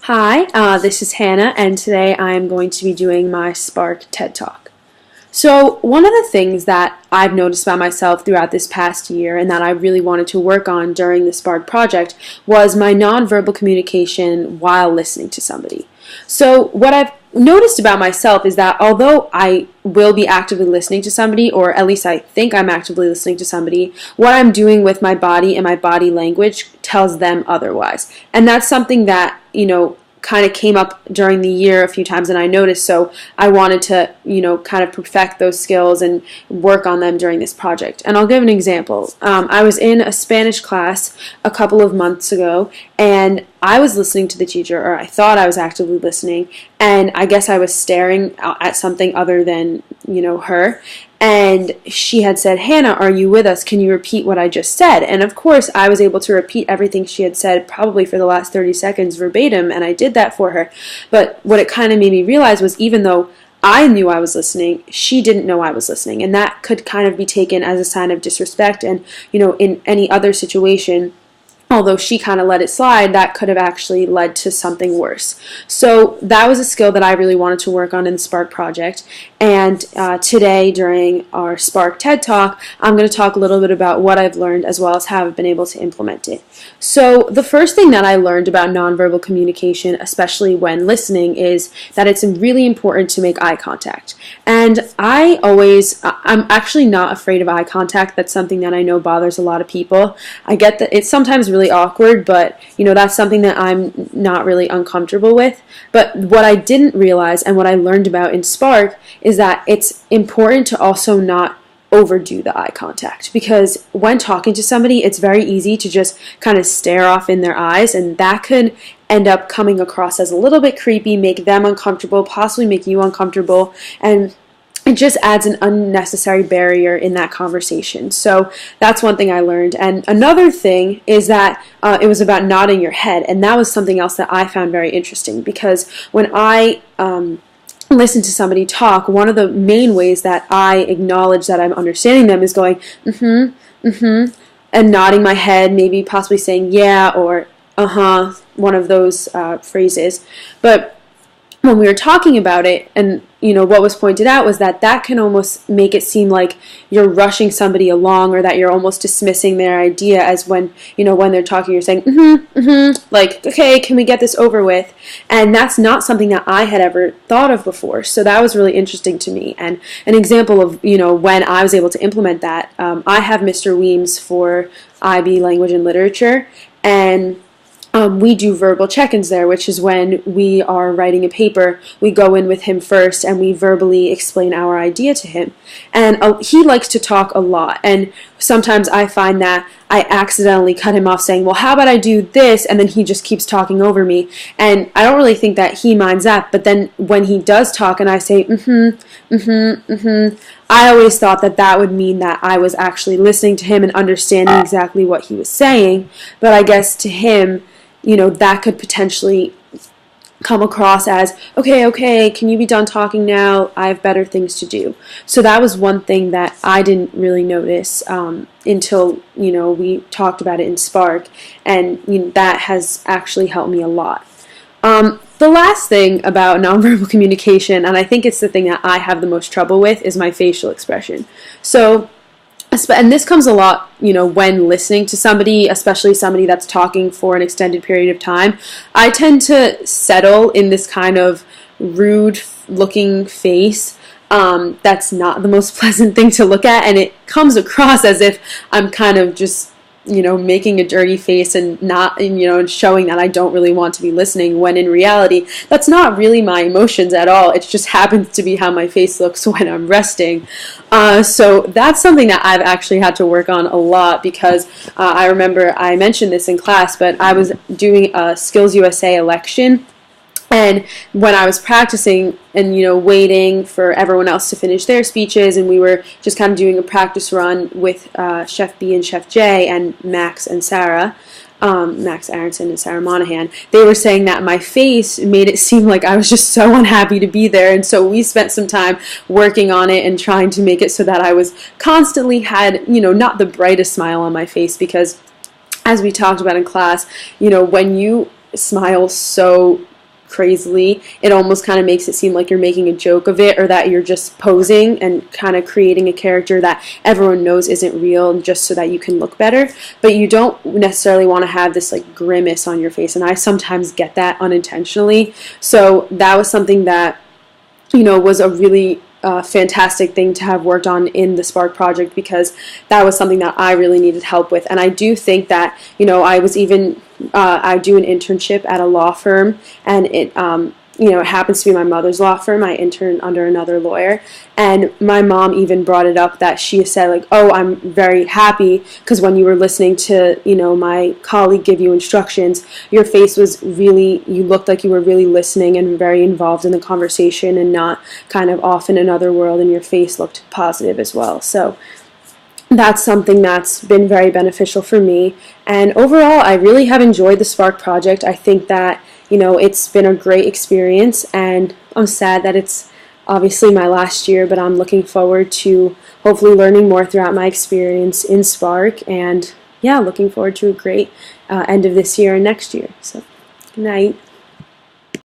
Hi, this is Hannah, and today I am going to be doing my Spark TED Talk. So, one of the things that I've noticed about myself throughout this past year and that I really wanted to work on during the Spark project was my nonverbal communication while listening to somebody. So, what I've noticed about myself is that although I will be actively listening to somebody, or at least I think I'm actively listening to somebody, what I'm doing with my body and my body language tells them otherwise. And that's something that, kind of came up during the year a few times and I noticed, so I wanted to, kind of perfect those skills and work on them during this project. And I'll give an example. I was in a Spanish class a couple of months ago and I was listening to the teacher, or I thought I was actively listening, and I guess I was staring at something other than, her. And she had said, "Hannah, are you with us? Can you repeat what I just said?" And of course, I was able to repeat everything she had said probably for the last 30 seconds verbatim, and I did that for her. But what it kind of made me realize was even though I knew I was listening, she didn't know I was listening. And that could kind of be taken as a sign of disrespect. And, in any other situation, although she kind of let it slide, that could have actually led to something worse. So that was a skill that I really wanted to work on in the Spark project. And today, during our Spark TED Talk, I'm going to talk a little bit about what I've learned as well as how I've been able to implement it. So the first thing that I learned about nonverbal communication, especially when listening, is that it's really important to make eye contact. And I'm actually not afraid of eye contact. That's something that I know bothers a lot of people. I get that it's sometimes really awkward, but that's something that I'm not really uncomfortable with. But what I didn't realize and what I learned about in Spark is that it's important to also not overdo the eye contact, because when talking to somebody, it's very easy to just kind of stare off in their eyes, and that could end up coming across as a little bit creepy, make them uncomfortable, possibly make you uncomfortable, and it just adds an unnecessary barrier in that conversation. So that's one thing I learned. And another thing is that it was about nodding your head, and that was something else that I found very interesting, because when I listen to somebody talk, one of the main ways that I acknowledge that I'm understanding them is going, and nodding my head, maybe possibly saying yeah or one of those phrases. But when we were talking about it, and what was pointed out was that that can almost make it seem like you're rushing somebody along, or that you're almost dismissing their idea, as when they're talking, you're saying like, okay, can we get this over with? And that's not something that I had ever thought of before. So that was really interesting to me. And an example of when I was able to implement that, I have Mr. Weems for IB Language and Literature, and we do verbal check-ins there, which is when we are writing a paper, we go in with him first and we verbally explain our idea to him. And he likes to talk a lot, and sometimes I find that I accidentally cut him off saying, well, how about I do this? And then he just keeps talking over me. And I don't really think that he minds that, but then when he does talk and I say, I always thought that that would mean that I was actually listening to him and understanding exactly what he was saying. But I guess to him, that could potentially come across as, okay, can you be done talking now? I have better things to do. So that was one thing that I didn't really notice until, we talked about it in Spark, and that has actually helped me a lot. The last thing about nonverbal communication, and I think it's the thing that I have the most trouble with, is my facial expression. So, and this comes a lot, when listening to somebody, especially somebody that's talking for an extended period of time. I tend to settle in this kind of rude-looking face that's not the most pleasant thing to look at, and it comes across as if I'm kind of just making a dirty face and not, and showing that I don't really want to be listening, when in reality, that's not really my emotions at all. It just happens to be how my face looks when I'm resting. So that's something that I've actually had to work on a lot, because I remember I mentioned this in class, but I was doing a Skills USA election. And when I was practicing and, waiting for everyone else to finish their speeches, and we were just kind of doing a practice run with Chef B and Chef J and Max and Sarah, Max Aronson and Sarah Monahan, they were saying that my face made it seem like I was just so unhappy to be there. And so we spent some time working on it and trying to make it so that I was constantly had, not the brightest smile on my face, because as we talked about in class, when you smile so crazily. It almost kind of makes it seem like you're making a joke of it, or that you're just posing and kind of creating a character that everyone knows isn't real just so that you can look better. But you don't necessarily want to have this like grimace on your face, and I sometimes get that unintentionally. So that was something that, you know, was a really fantastic thing to have worked on in the Spark project, because that was something that I really needed help with. And I do think that, you know, I was even, I do an internship at a law firm, and it, you know, it happens to be my mother's law firm. I intern under another lawyer, and my mom even brought it up that she said, like, oh, I'm very happy because when you were listening to, you know, my colleague give you instructions, your face was really, you looked like you were really listening and very involved in the conversation and not kind of off in another world, and your face looked positive as well. So that's something that's been very beneficial for me. And overall, I really have enjoyed the Spark project. I think that, you know, it's been a great experience, and I'm sad that it's obviously my last year, but I'm looking forward to hopefully learning more throughout my experience in Spark, and yeah, looking forward to a great end of this year and next year. So, good night.